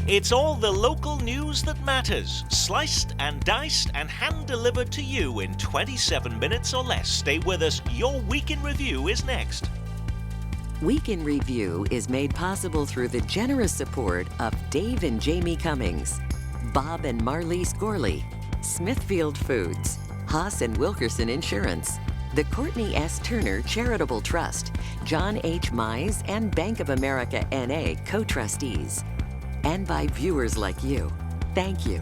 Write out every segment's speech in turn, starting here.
It's all the local news that matters, sliced and diced and hand-delivered to you in 27 minutes or less. Stay with us. Your Week in Review is next. Week in Review is made possible through the generous support of Dave and Jamie Cummings, Bob and Marlise Gorley, Smithfield Foods, Haas and Wilkerson Insurance, the Courtney S. Turner Charitable Trust, John H. Mize and Bank of America N.A. co-trustees, and by viewers like you. Thank you.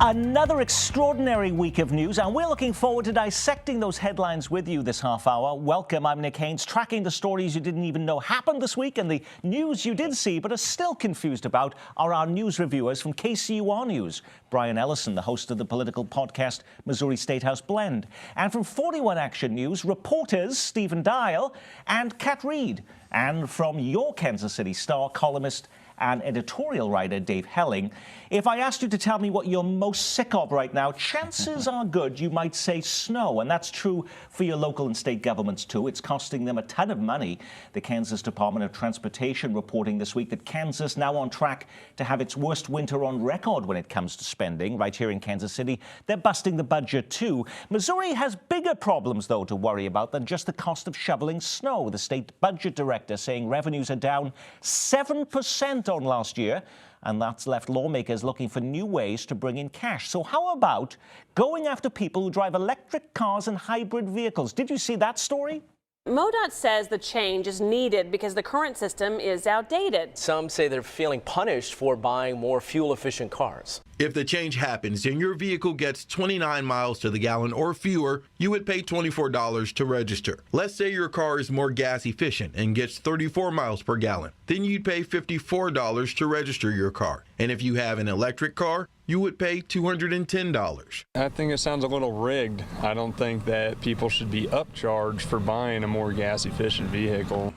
Another extraordinary week of news, and we're looking forward to dissecting those headlines with you this half hour. Welcome, I'm Nick Haynes, tracking the stories you didn't even know happened this week and the news you did see but are still confused about are our news reviewers from KCUR News. Brian Ellison, the host of the political podcast Missouri State House Blend. And from 41 Action News, reporters Stephen Dial and Kat Reed. And from your Kansas City Star, columnist and editorial writer Dave Helling. If I asked you to tell me what you're most sick of right now, chances are good you might say snow, and that's true for your local and state governments too. It's costing them a ton of money. The Kansas Department of Transportation reporting this week that Kansas now on track to have its worst winter on record when it comes to spending. Right here in Kansas City, they're busting the budget too. Missouri has bigger problems though to worry about than just the cost of shoveling snow. The state budget director saying revenues are down 7% on last year, and that's left lawmakers looking for new ways to bring in cash. So how about going after people who drive electric cars and hybrid vehicles? Did you see that story? MoDOT says the change is needed because the current system is outdated. Some say they're feeling punished for buying more fuel-efficient cars. If the change happens and your vehicle gets 29 miles to the gallon or fewer, you would pay $24 to register. Let's say your car is more gas efficient and gets 34 miles per gallon. Then you'd pay $54 to register your car. And if you have an electric car, you would pay $210. I think it sounds a little rigged. I don't think that people should be upcharged for buying a more gas-efficient vehicle.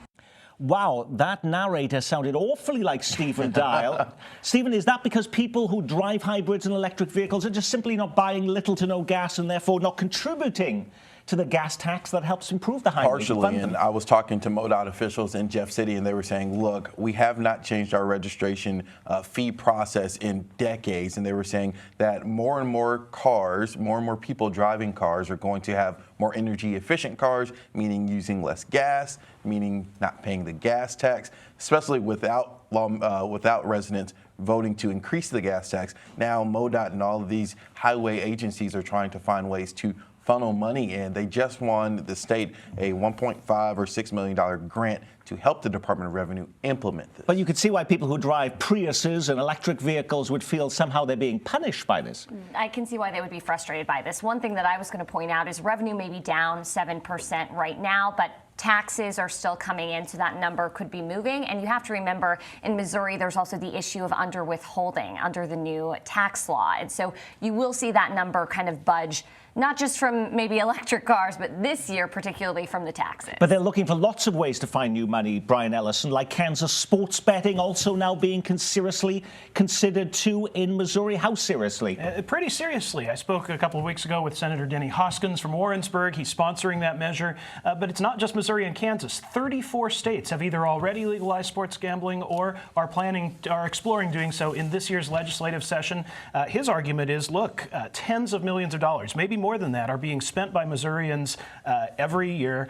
Wow, that narrator sounded awfully like Stephen Dial. Stephen, is that because people who drive hybrids and electric vehicles are just simply not buying little to no gas and therefore not contributing to the gas tax that helps improve the hybrid? Partially, and I was talking to MoDOT officials in Jeff City, and they were saying, look, we have not changed our registration fee process in decades, and they were saying that more and more cars, more and more people driving cars are going to have more energy efficient cars, meaning using less gas, meaning not paying the gas tax, especially without residents voting to increase the gas tax. Now MoDOT and all of these highway agencies are trying to find ways to funnel money in. They just won the state a $1.5 or $6 million grant to help the Department of Revenue implement this. But you could see why people who drive Priuses and electric vehicles would feel somehow they're being punished by this. I can see why they would be frustrated by this. One thing that I was going to point out is revenue may be down 7% right now, but taxes are still coming in, so that number could be moving. And you have to remember, in Missouri, there's also the issue of under withholding under the new tax law. And so you will see that number kind of budge, not just from maybe electric cars, but this year, particularly from the taxes. But they're looking for lots of ways to find new money, Brian Ellison, like Kansas sports betting also now being seriously considered too in Missouri. How seriously? Pretty seriously. I spoke a couple of weeks ago with Senator Denny Hoskins from Warrensburg. He's sponsoring that measure. But it's not just Missouri and Kansas. 34 states have either already legalized sports gambling or are exploring doing so in this year's legislative session. His argument is, look, tens of millions of dollars, maybe more than that, are being spent by Missourians every year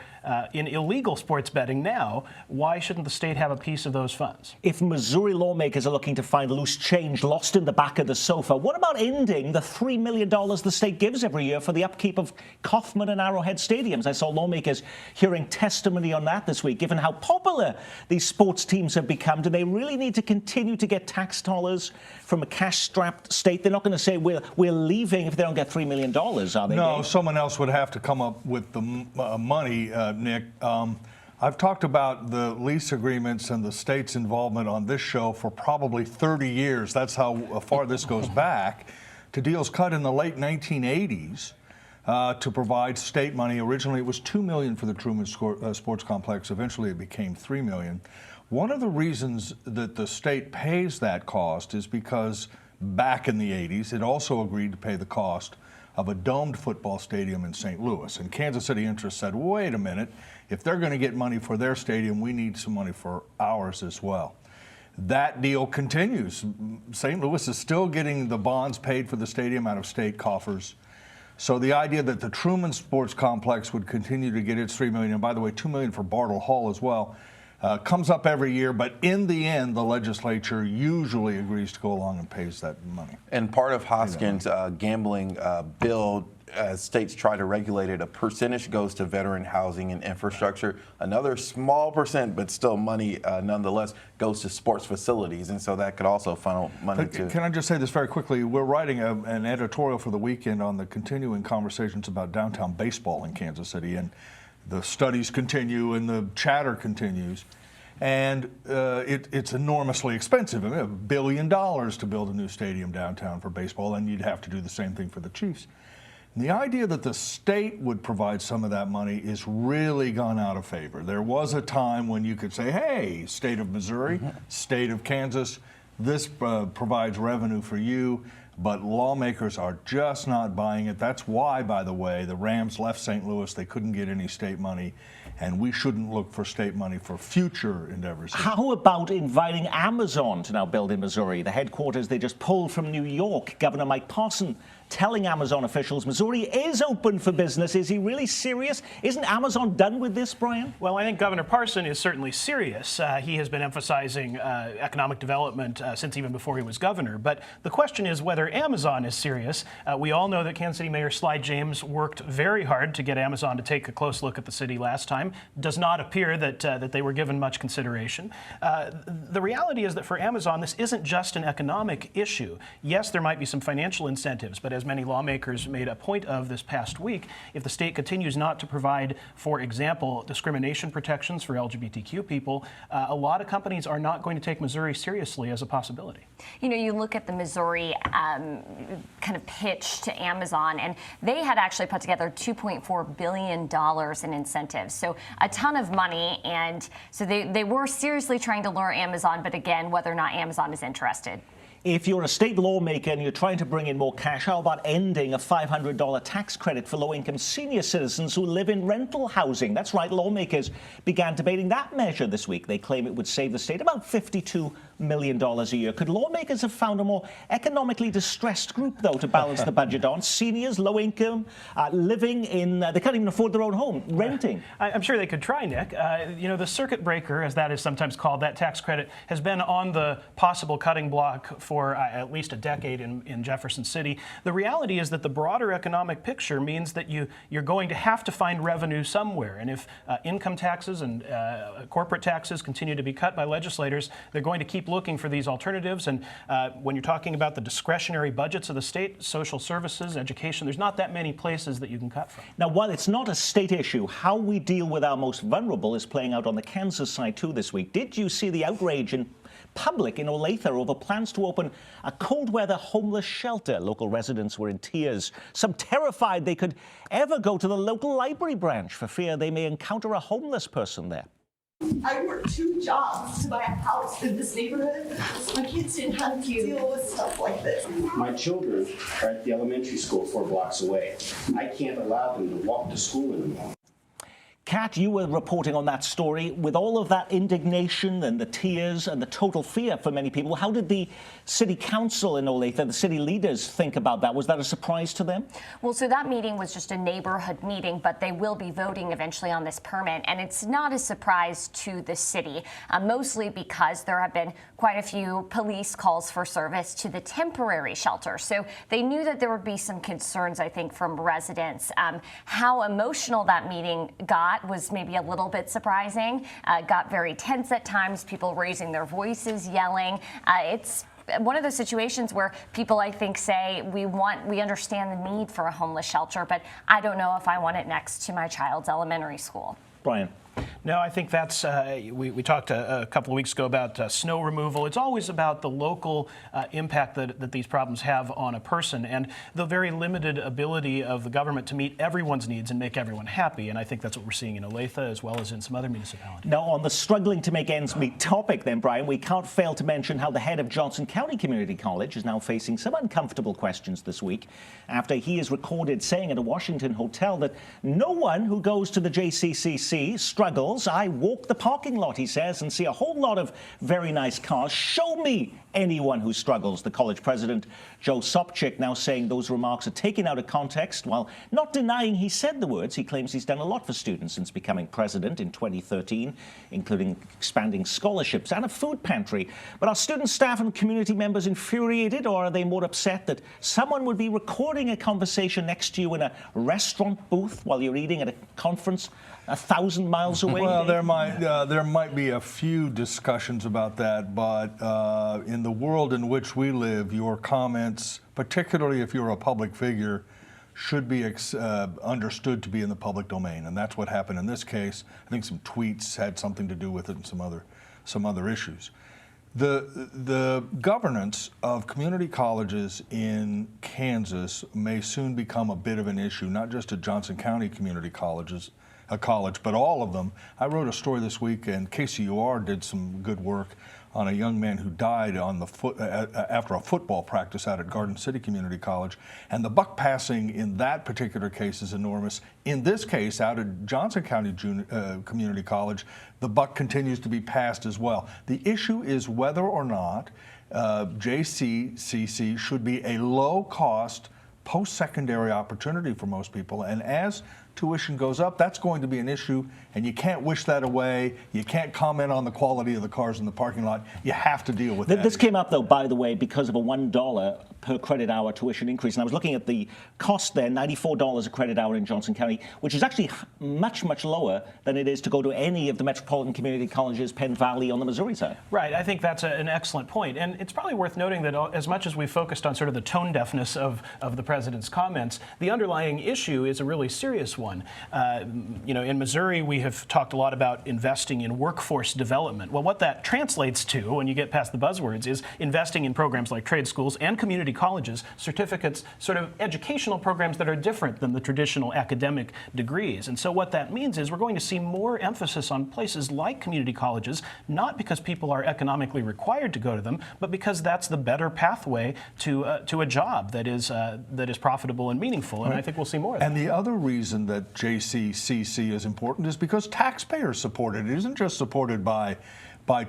in illegal sports betting now. Why shouldn't the state have a piece of those funds? If Missouri lawmakers are looking to find loose change lost in the back of the sofa, what about ending the $3 million the state gives every year for the upkeep of Kauffman and Arrowhead stadiums? I saw lawmakers hearing testimony on that this week. Given how popular these sports teams have become, do they really need to continue to get tax dollars from a cash-strapped state? They're not going to say we're leaving if they don't get $3 million, are they? No, someone else would have to come up with the money, Nick. I've talked about the lease agreements and the state's involvement on this show for probably 30 years. That's how far this goes back to deals cut in the late 1980s to provide state money. Originally, it was $2 million for the Truman Sports Complex. Eventually, it became $3 million. One of the reasons that the state pays that cost is because back in the 80s, it also agreed to pay the cost of a domed football stadium in St. Louis. And Kansas City Interest said, wait a minute, if they're going to get money for their stadium, we need some money for ours as well. that deal continues. St. Louis is still getting the bonds paid for the stadium out of state coffers. So the idea that the Truman Sports Complex would continue to get its $3 million, and by the way, $2 million for Bartle Hall as well, comes up every year. But in the end, the legislature usually agrees to go along and pays that money. And part of Hoskins' gambling bill, as states try to regulate it, a percentage goes to veteran housing and infrastructure. Another small percent, but still money nonetheless, goes to sports facilities. And so that could also funnel money to. Can I just say this very quickly? We're writing an editorial for the weekend on the continuing conversations about downtown baseball in Kansas City. And the studies continue and the chatter continues. And it's enormously expensive. I mean, $1 billion to build a new stadium downtown for baseball, and you'd have to do the same thing for the Chiefs. The idea that the state would provide some of that money is really gone out of favor. There was a time when you could say, hey, state of Missouri, state of Kansas, this provides revenue for you, but lawmakers are just not buying it. That's why, by the way, the Rams left St. Louis. They couldn't get any state money, and we shouldn't look for state money for future endeavors. How about inviting Amazon to now build in Missouri? The headquarters they just pulled from New York. Governor Mike Parson telling Amazon officials Missouri is open for business. Is he really serious? Isn't Amazon done with this, Brian? Well, I think Governor Parson is certainly serious. He has been emphasizing economic development since even before he was governor. But the question is whether Amazon is serious. We all know that Kansas City Mayor Sly James worked very hard to get Amazon to take a close look at the city last time. Does not appear that they were given much consideration. The reality is that for Amazon, this isn't just an economic issue. Yes, there might be some financial incentives, but as many lawmakers made a point of this past week, if the state continues not to provide, for example, discrimination protections for LGBTQ people, a lot of companies are not going to take Missouri seriously as a possibility. You know, you look at the Missouri kind of pitch to Amazon, and they had actually put together $2.4 billion in incentives. So a ton of money, and so they were seriously trying to lure Amazon, but again, whether or not Amazon is interested. If you're a state lawmaker and you're trying to bring in more cash, how about ending a $500 tax credit for low-income senior citizens who live in rental housing? That's right, lawmakers began debating that measure this week. They claim it would save the state about $52 million a year. Could lawmakers have found a more economically distressed group, though, to balance the budget on? Seniors, low income, living in, they can't even afford their own home, renting. I'm sure they could try, Nick. You know, the circuit breaker, as that is sometimes called, that tax credit, has been on the possible cutting block for at least a decade in Jefferson City. The reality is that the broader economic picture means that you're going to have to find revenue somewhere. And if income taxes and corporate taxes continue to be cut by legislators, they're going to keep looking for these alternatives. And when you're talking about the discretionary budgets of the state, social services, education, there's not that many places that you can cut from. Now, while it's not a state issue, how we deal with our most vulnerable is playing out on the Kansas side too this week. Did you see the outrage in public in Olathe over plans to open a cold weather homeless shelter? Local residents were in tears, some terrified they could ever go to the local library branch for fear they may encounter a homeless person there. I work 2 jobs to buy a house in this neighborhood. My kids didn't have to deal with stuff like this. My children are at the elementary school 4 blocks away. I can't allow them to walk to school anymore. Kat, you were reporting on that story. With all of that indignation and the tears and the total fear for many people, how did the city council in Olathe, the city leaders, think about that? Was that a surprise to them? Well, so that meeting was just a neighborhood meeting, but they will be voting eventually on this permit. And it's not a surprise to the city, mostly because there have been quite a few police calls for service to the temporary shelter. So they knew that there would be some concerns, I think, from residents. How emotional that meeting got was maybe a little bit surprising. Got very tense at times, people raising their voices, yelling. It's one of those situations where people, I think, say we understand the need for a homeless shelter, but I don't know if I want it next to my child's elementary school. Brian. No, I think that's, we talked a couple of weeks ago about snow removal. It's always about the local impact that these problems have on a person and the very limited ability of the government to meet everyone's needs and make everyone happy. And I think that's what we're seeing in Olathe as well as in some other municipalities. Now, on the struggling to make ends meet topic then, Brian, we can't fail to mention how the head of Johnson County Community College is now facing some uncomfortable questions this week after he is recorded saying at a Washington hotel that no one who goes to the JCCC struggles schools. I walk the parking lot, he says, and see a whole lot of very nice cars. Show me anyone who struggles. The college president, Joe Sopcich, now saying those remarks are taken out of context, while not denying he said the words. He claims he's done a lot for students since becoming president in 2013, including expanding scholarships and a food pantry. But are student staff and community members infuriated, or are they more upset that someone would be recording a conversation next to you in a restaurant booth while you're eating at a conference 1,000 miles away? Well, there might be a few discussions about that, but in the world in which we live, your comments, particularly if you're a public figure, should be understood to be in the public domain, and that's what happened in this case. I think some tweets had something to do with it, and some other issues. The governance of community colleges in Kansas may soon become a bit of an issue, not just at Johnson County Community College, but all of them. I wrote a story this week, and KCUR did some good work on a young man who died on the after a football practice out at Garden City Community College. And the buck passing in that particular case is enormous. In this case, out at Johnson County Community College, the buck continues to be passed as well. The issue is whether or not JCCC should be a low-cost post-secondary opportunity for most people. And as tuition goes up, that's going to be an issue, and you can't wish that away. You can't comment on the quality of the cars in the parking lot. You have to deal with that. This came up, though, by the way, because of a $1 per credit hour tuition increase. And I was looking at the cost there, $94 a credit hour in Johnson County, which is actually much, much lower than it is to go to any of the metropolitan community colleges, Penn Valley on the Missouri side. Right. I think that's an excellent point. And it's probably worth noting that as much as we focused on sort of the tone deafness of the president's comments, the underlying issue is a really serious one. In Missouri, we have talked a lot about investing in workforce development. Well, what that translates to, when you get past the buzzwords, is investing in programs like trade schools and community colleges, certificates, sort of educational programs that are different than the traditional academic degrees. And so what that means is we're going to see more emphasis on places like community colleges, not because people are economically required to go to them, but because that's the better pathway to a job that is profitable and meaningful. And Right. I think we'll see more of that. And the other reason that JCCC is important is because taxpayers support it. It isn't just supported by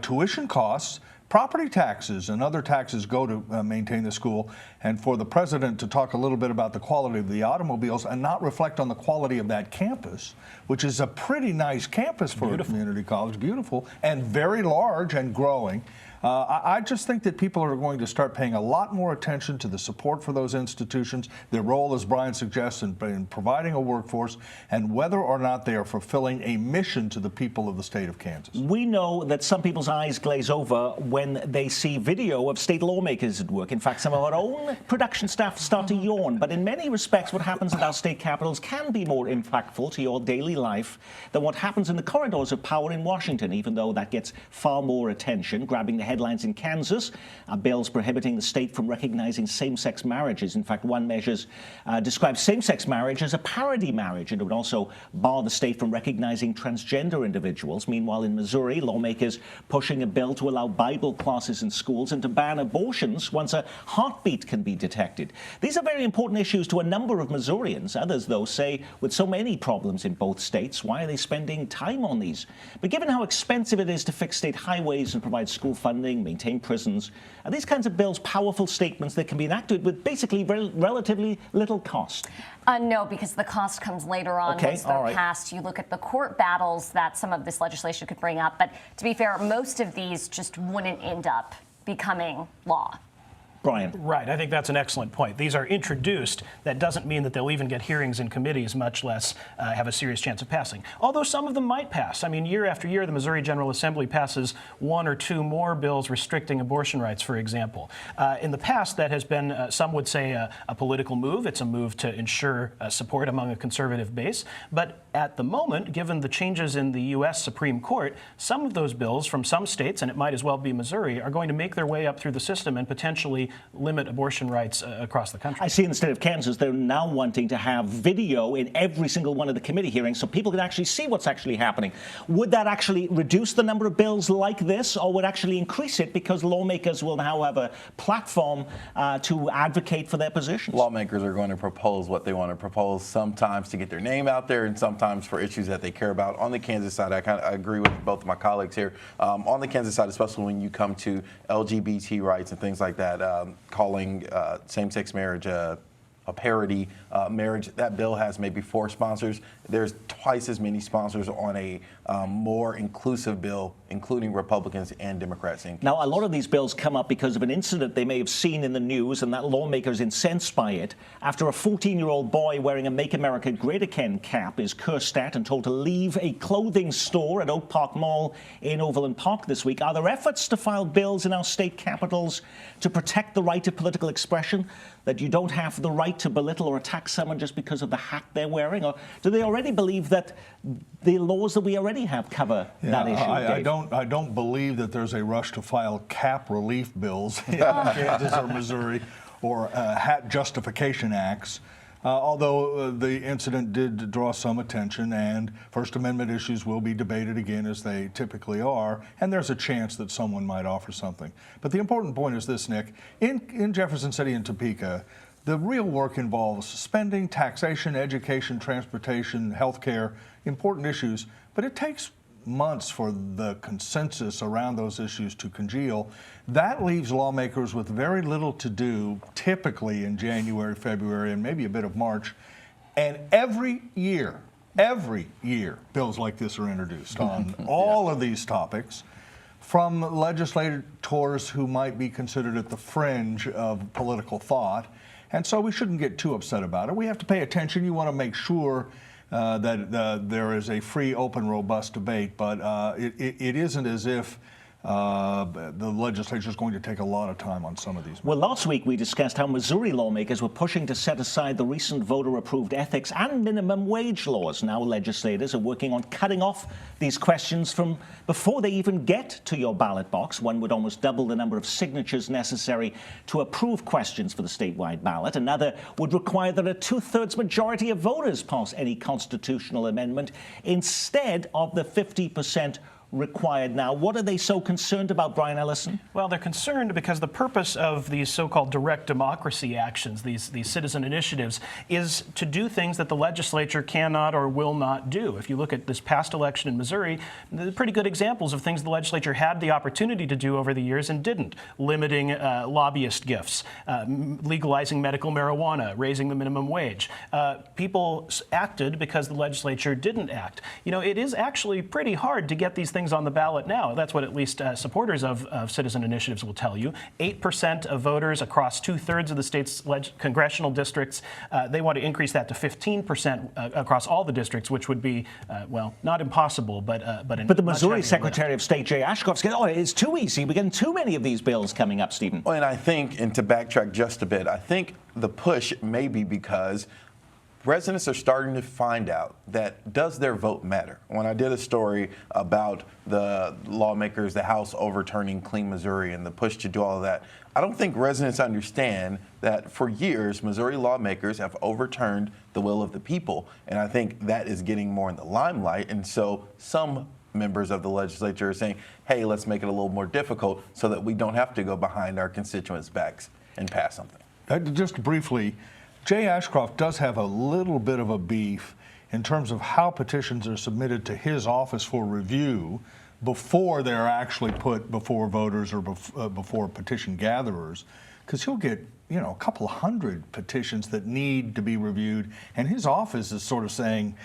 tuition costs. Property taxes and other taxes go to maintain the school. And for the president to talk a little bit about the quality of the automobiles and not reflect on the quality of that campus, which is a pretty nice campus for a community college, beautiful and very large and growing. I just think that people are going to start paying a lot more attention to the support for those institutions, their role, as Brian suggests, in providing a workforce, and whether or not they are fulfilling a mission to the people of the state of Kansas. We know that some people's eyes glaze over when they see video of state lawmakers at work. In fact, some of our own production staff start to yawn. But in many respects, what happens at our state capitals can be more impactful to your daily life than what happens in the corridors of power in Washington, even though that gets far more attention, grabbing the headlines in Kansas. Bills prohibiting the state from recognizing same-sex marriages. In fact, one measure describes same-sex marriage as a parody marriage, and it would also bar the state from recognizing transgender individuals. Meanwhile, in Missouri, lawmakers pushing a bill to allow Bible classes in schools and to ban abortions once a heartbeat can be detected. These are very important issues to a number of Missourians. Others, though, say with so many problems in both states, why are they spending time on these? But given how expensive it is to fix state highways and provide school funding, maintain prisons, are these kinds of bills powerful statements that can be enacted with basically relatively little cost? No, because the cost comes later on once they're passed. You look at the court battles that some of this legislation could bring up. But to be fair, most of these just wouldn't end up becoming law. Brian. Right. I think that's an excellent point. These are introduced. That doesn't mean that they'll even get hearings in committees, much less have a serious chance of passing. Although some of them might pass. I mean, year after year, the Missouri General Assembly passes one or two more bills restricting abortion rights, for example. In the past, that has been, some would say, a political move. It's a move to ensure support among a conservative base. But at the moment, given the changes in the U.S. Supreme Court, some of those bills from some states, and it might as well be Missouri, are going to make their way up through the system and potentially limit abortion rights across the country. I see in the state of Kansas, they're now wanting to have video in every single one of the committee hearings so people can actually see what's actually happening. Would that actually reduce the number of bills like this, or would actually increase it because lawmakers will now have a platform to advocate for their positions? Lawmakers are going to propose what they want to propose, sometimes to get their name out there and sometimes for issues that they care about. On the Kansas side, I agree with both of my colleagues here. On the Kansas side, especially when you come to LGBT rights and things like that, calling same-sex marriage a parity marriage. That bill has maybe 4 sponsors. There's twice as many sponsors on a more inclusive bill, including Republicans and Democrats. Now, a lot of these bills come up because of an incident they may have seen in the news, and that lawmakers incensed by it. After a 14-year-old boy wearing a Make America Great Again cap is cursed at and told to leave a clothing store at Oak Park Mall in Overland Park this week, are there efforts to file bills in our state capitals to protect the right of political expression, that you don't have the right to belittle or attack someone just because of the hat they're wearing? Or do they already believe that the laws that we already have cover that issue? I don't believe that there's a rush to file cap relief bills in Kansas or Missouri or hat justification acts. Although the incident did draw some attention, and First Amendment issues will be debated again, as they typically are, and there's a chance that someone might offer something. But the important point is this, Nick. In Jefferson City and Topeka, the real work involves spending, taxation, education, transportation, health care, important issues, but it takes months for the consensus around those issues to congeal. That leaves lawmakers with very little to do, typically in January, February, and maybe a bit of March. And every year, bills like this are introduced on all of these topics from legislators who might be considered at the fringe of political thought. And so we shouldn't get too upset about it. We have to pay attention. You want to make sure that there is a free, open, robust debate, but it isn't as if the legislature is going to take a lot of time on some of these. Well, last week we discussed how Missouri lawmakers were pushing to set aside the recent voter-approved ethics and minimum wage laws. Now legislators are working on cutting off these questions from before they even get to your ballot box. One would almost double the number of signatures necessary to approve questions for the statewide ballot. Another would require that a 2/3 majority of voters pass any constitutional amendment instead of the 50% required now. What are they so concerned about, Brian Ellison? Well, they're concerned because the purpose of these so-called direct democracy actions, these citizen initiatives, is to do things that the legislature cannot or will not do. If you look at this past election in Missouri, there are pretty good examples of things the legislature had the opportunity to do over the years and didn't. Limiting lobbyist gifts, legalizing medical marijuana, raising the minimum wage. People acted because the legislature didn't act. You know, it is actually pretty hard to get these things on the ballot now. That's what at least supporters of citizen initiatives will tell you. 8% of voters across 2/3 of the state's congressional districts. They want to increase that to 15% across all the districts, which would be, well, not impossible, but the Missouri Secretary of State Jay Ashcroft said, "Oh, it's too easy. We're getting too many of these bills coming up, Stephen." Well, and I think, and to backtrack just a bit, I think the push may be because residents are starting to find out that does their vote matter? When I did a story about the lawmakers, the House overturning Clean Missouri and the push to do all of that, I don't think residents understand that for years, Missouri lawmakers have overturned the will of the people. And I think that is getting more in the limelight. And so some members of the legislature are saying, hey, let's make it a little more difficult so that we don't have to go behind our constituents' backs and pass something. Just briefly, Jay Ashcroft does have a little bit of a beef in terms of how petitions are submitted to his office for review before they're actually put before voters or before petition gatherers, because he'll get, you know, a couple of hundred petitions that need to be reviewed, and his office is sort of saying,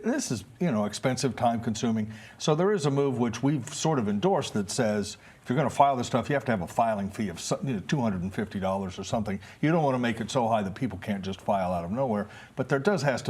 this is, you know, expensive, time consuming. So there is a move which we've sort of endorsed that says, if you're going to file this stuff, you have to have a filing fee of $250 or something. You don't want to make it so high that people can't just file out of nowhere. But there does have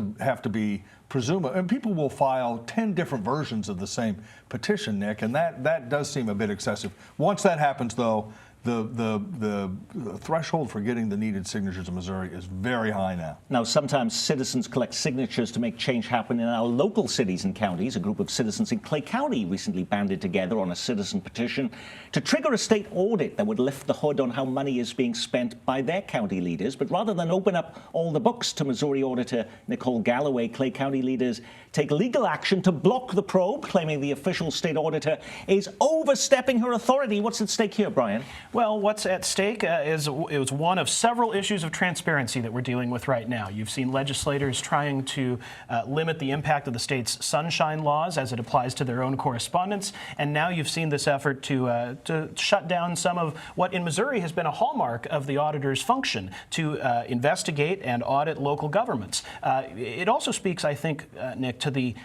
to be presumably, and people will file 10 different versions of the same petition, Nick, and that does seem a bit excessive. Once that happens, though, the threshold for getting the needed signatures in Missouri is very high now. Now, sometimes citizens collect signatures to make change happen in our local cities and counties. A group of citizens in Clay County recently banded together on a citizen petition to trigger a state audit that would lift the hood on how money is being spent by their county leaders. But rather than open up all the books to Missouri Auditor Nicole Galloway, Clay County leaders take legal action to block the probe, claiming the official state auditor is overstepping her authority. What's at stake here, Brian? Well, what's at stake is one of several issues of transparency that we're dealing with right now. You've seen legislators trying to limit the impact of the state's sunshine laws as it applies to their own correspondence, and now you've seen this effort to shut down some of what in Missouri has been a hallmark of the auditor's function, to investigate and audit local governments. It also speaks, I think, Nick, to the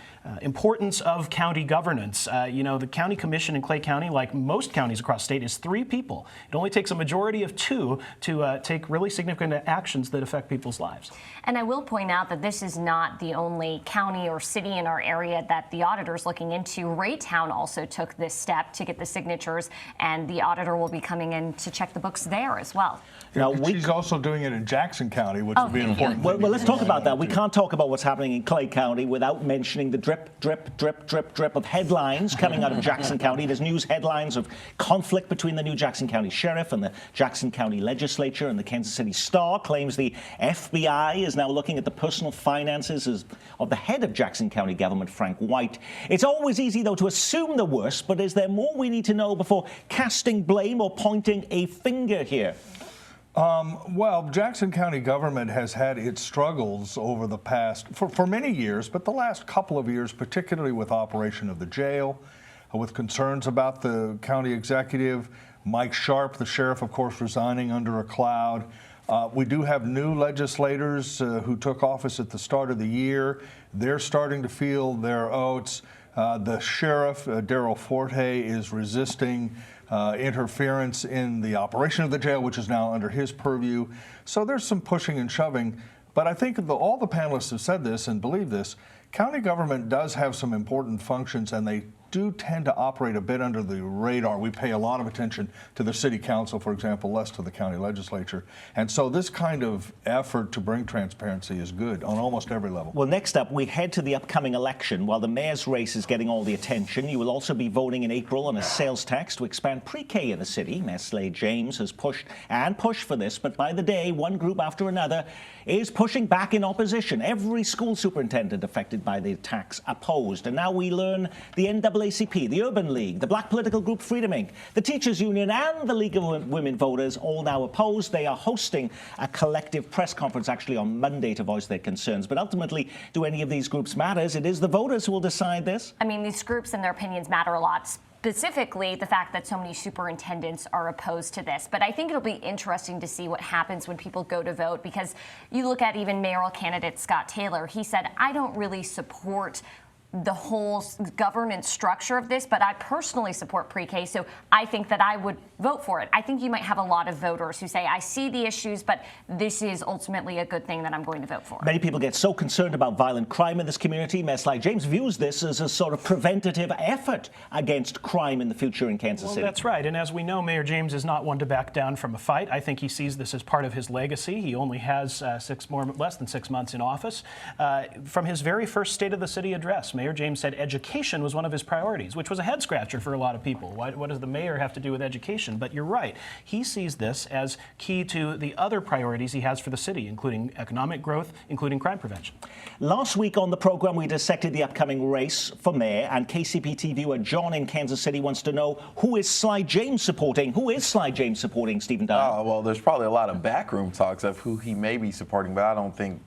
importance of county governance. The county commission in Clay County, like most counties across the state, is 3 people. It only takes a majority of 2 to take really significant actions that affect people's lives. And I will point out that this is not the only county or city in our area that the auditor is looking into. Raytown also took this step to get the signatures, and the auditor will be coming in to check the books there as well. Now, she's also doing it in Jackson County, which would be important. Well, let's talk about that. We can't talk about what's happening in Clay County without mentioning the drip, drip, drip, drip, drip of headlines coming out of Jackson County. There's news headlines of conflict between the new Jackson County Sheriff and the Jackson County Legislature, and the Kansas City Star claims the FBI is now looking at the personal finances of the head of Jackson County government, Frank White. It's always easy, though, to assume the worst, but is there more we need to know before casting blame or pointing a finger here? Well, Jackson County government has had its struggles over the past, for many years, but the last couple of years, particularly with operation of the jail, with concerns about the county executive, Mike Sharp, the sheriff, of course, resigning under a cloud. We do have new legislators who took office at the start of the year. They're starting to feel their oats. The sheriff, Darrell Forte, is resisting interference in the operation of the jail, which is now under his purview. So there's some pushing and shoving. But I think all the panelists have said this and believe this. County government does have some important functions, and they do tend to operate a bit under the radar. We pay a lot of attention to the city council, for example, less to the county legislature. And so this kind of effort to bring transparency is good on almost every level. Well, next up, we head to the upcoming election. While the mayor's race is getting all the attention, you will also be voting in April on a sales tax to expand pre-K in the city. Mayor Slade James has pushed for this, but by the day, one group after another is pushing back in opposition. Every school superintendent affected by the tax opposed. And now we learn the NAACP, the Urban League, the black political group Freedom Inc., the Teachers Union, and the League of Women Voters all now opposed. They are hosting a collective press conference actually on Monday to voice their concerns. But ultimately, do any of these groups matter? It is the voters who will decide this. I mean, these groups and their opinions matter a lot. Specifically, the fact that so many superintendents are opposed to this. But I think it'll be interesting to see what happens when people go to vote, because you look at even mayoral candidate Scott Taylor. He said, I don't really support the whole governance structure of this, but I personally support pre-K, so I think that I would vote for it. I think you might have a lot of voters who say, I see the issues, but this is ultimately a good thing that I'm going to vote for. Many people get so concerned about violent crime in this community. Mayor Slade James views this as a sort of preventative effort against crime in the future in Kansas City. That's right, and as we know, Mayor James is not one to back down from a fight. I think he sees this as part of his legacy. He only has less than 6 months in office. From his very first State of the City address, Mayor James said education was one of his priorities, which was a head scratcher for a lot of people. What does the mayor have to do with education? But you're right. He sees this as key to the other priorities he has for the city, including economic growth, including crime prevention. Last week on the program, we dissected the upcoming race for mayor, and KCPT viewer John in Kansas City wants to know, who is Slade James supporting? Who is Slade James supporting, Stephen Dyer? Well, there's probably a lot of backroom talks of who he may be supporting, but I don't think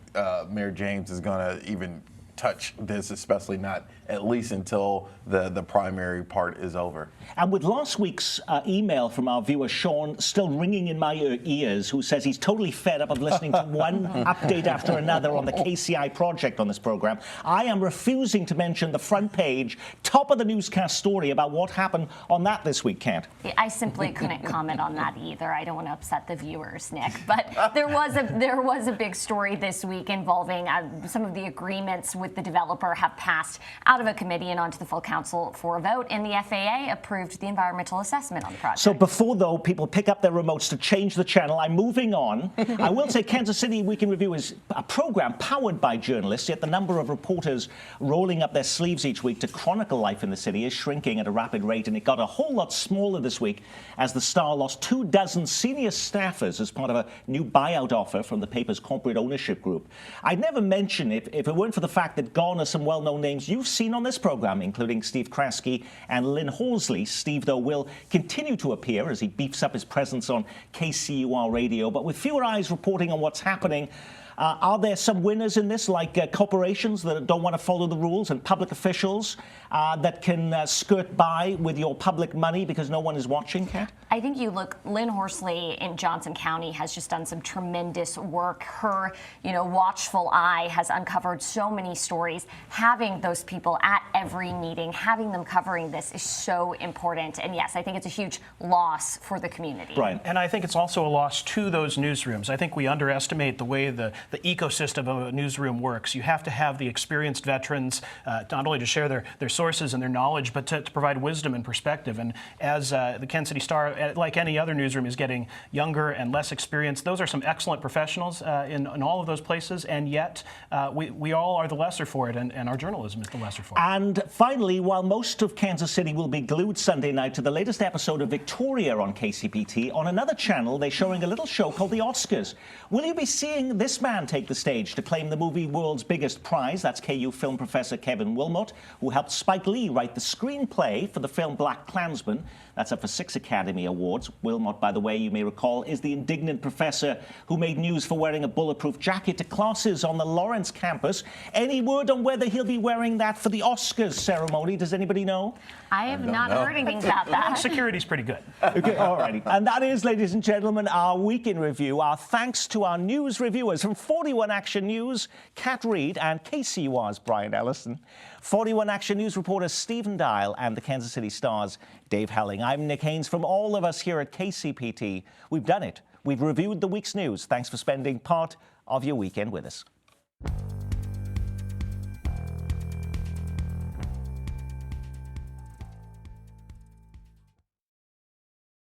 Mayor James is going to even touch this, especially not at least until the primary part is over. And with last week's email from our viewer Sean still ringing in my ears, who says he's totally fed up of listening to one update after another on the KCI project on this program, I am refusing to mention the front page, top of the newscast story about what happened on that this week, Kent. I simply couldn't comment on that either. I don't want to upset the viewers, Nick. But there was a big story this week involving some of the agreements with the developer have passed out of a committee and onto the full council for a vote, and the FAA approved the environmental assessment on the project. So before, though, people pick up their remotes to change the channel, I'm moving on. I will say Kansas City Week in Review is a program powered by journalists, yet the number of reporters rolling up their sleeves each week to chronicle life in the city is shrinking at a rapid rate, and it got a whole lot smaller this week as the Star lost 24 senior staffers as part of a new buyout offer from the paper's corporate ownership group. I'd never mention it if it weren't for the fact that gone are some well-known names you've seen on this program, including Steve Kraske and Lynn Horsley. Steve, though, will continue to appear as he beefs up his presence on KCUR radio, but with fewer eyes reporting on what's happening. Are there some winners in this, like corporations that don't want to follow the rules and public officials that can skirt by with your public money because no one is watching, Kat? I think you look, Lynn Horsley in Johnson County has just done some tremendous work. Her, watchful eye has uncovered so many stories. Having those people at every meeting, having them covering this is so important. And yes, I think it's a huge loss for the community. Brian. And I think it's also a loss to those newsrooms. I think we underestimate the way the ecosystem of a newsroom works. You have to have the experienced veterans, not only to share their sources and their knowledge, but to provide wisdom and perspective. And as the Kansas City Star, like any other newsroom, is getting younger and less experienced, those are some excellent professionals in all of those places, and yet we all are the lesser for it, and our journalism is the lesser for it. And finally, while most of Kansas City will be glued Sunday night to the latest episode of Victoria on KCPT, on another channel they're showing a little show called The Oscars. Will you be seeing this man take the stage to claim the movie world's biggest prize? That's KU film professor Kevin Wilmot, who helped Spike Lee write the screenplay for the film Black Klansman. That's up for 6 Academy Awards. Wilmot, by the way, you may recall, is the indignant professor who made news for wearing a bulletproof jacket to classes on the Lawrence campus. Any word on whether he'll be wearing that for the Oscars ceremony? Does anybody know? I have not heard anything about that. Security's pretty good. Okay, all righty. And that is, ladies and gentlemen, our Week in Review. Our thanks to our news reviewers from 41 Action News, Kat Reed, and KCUR's Brian Ellison. 41 Action News reporters Stephen Dial and the Kansas City Star's Dave Helling. I'm Nick Haynes. From all of us here at KCPT, we've done it. We've reviewed the week's news. Thanks for spending part of your weekend with us.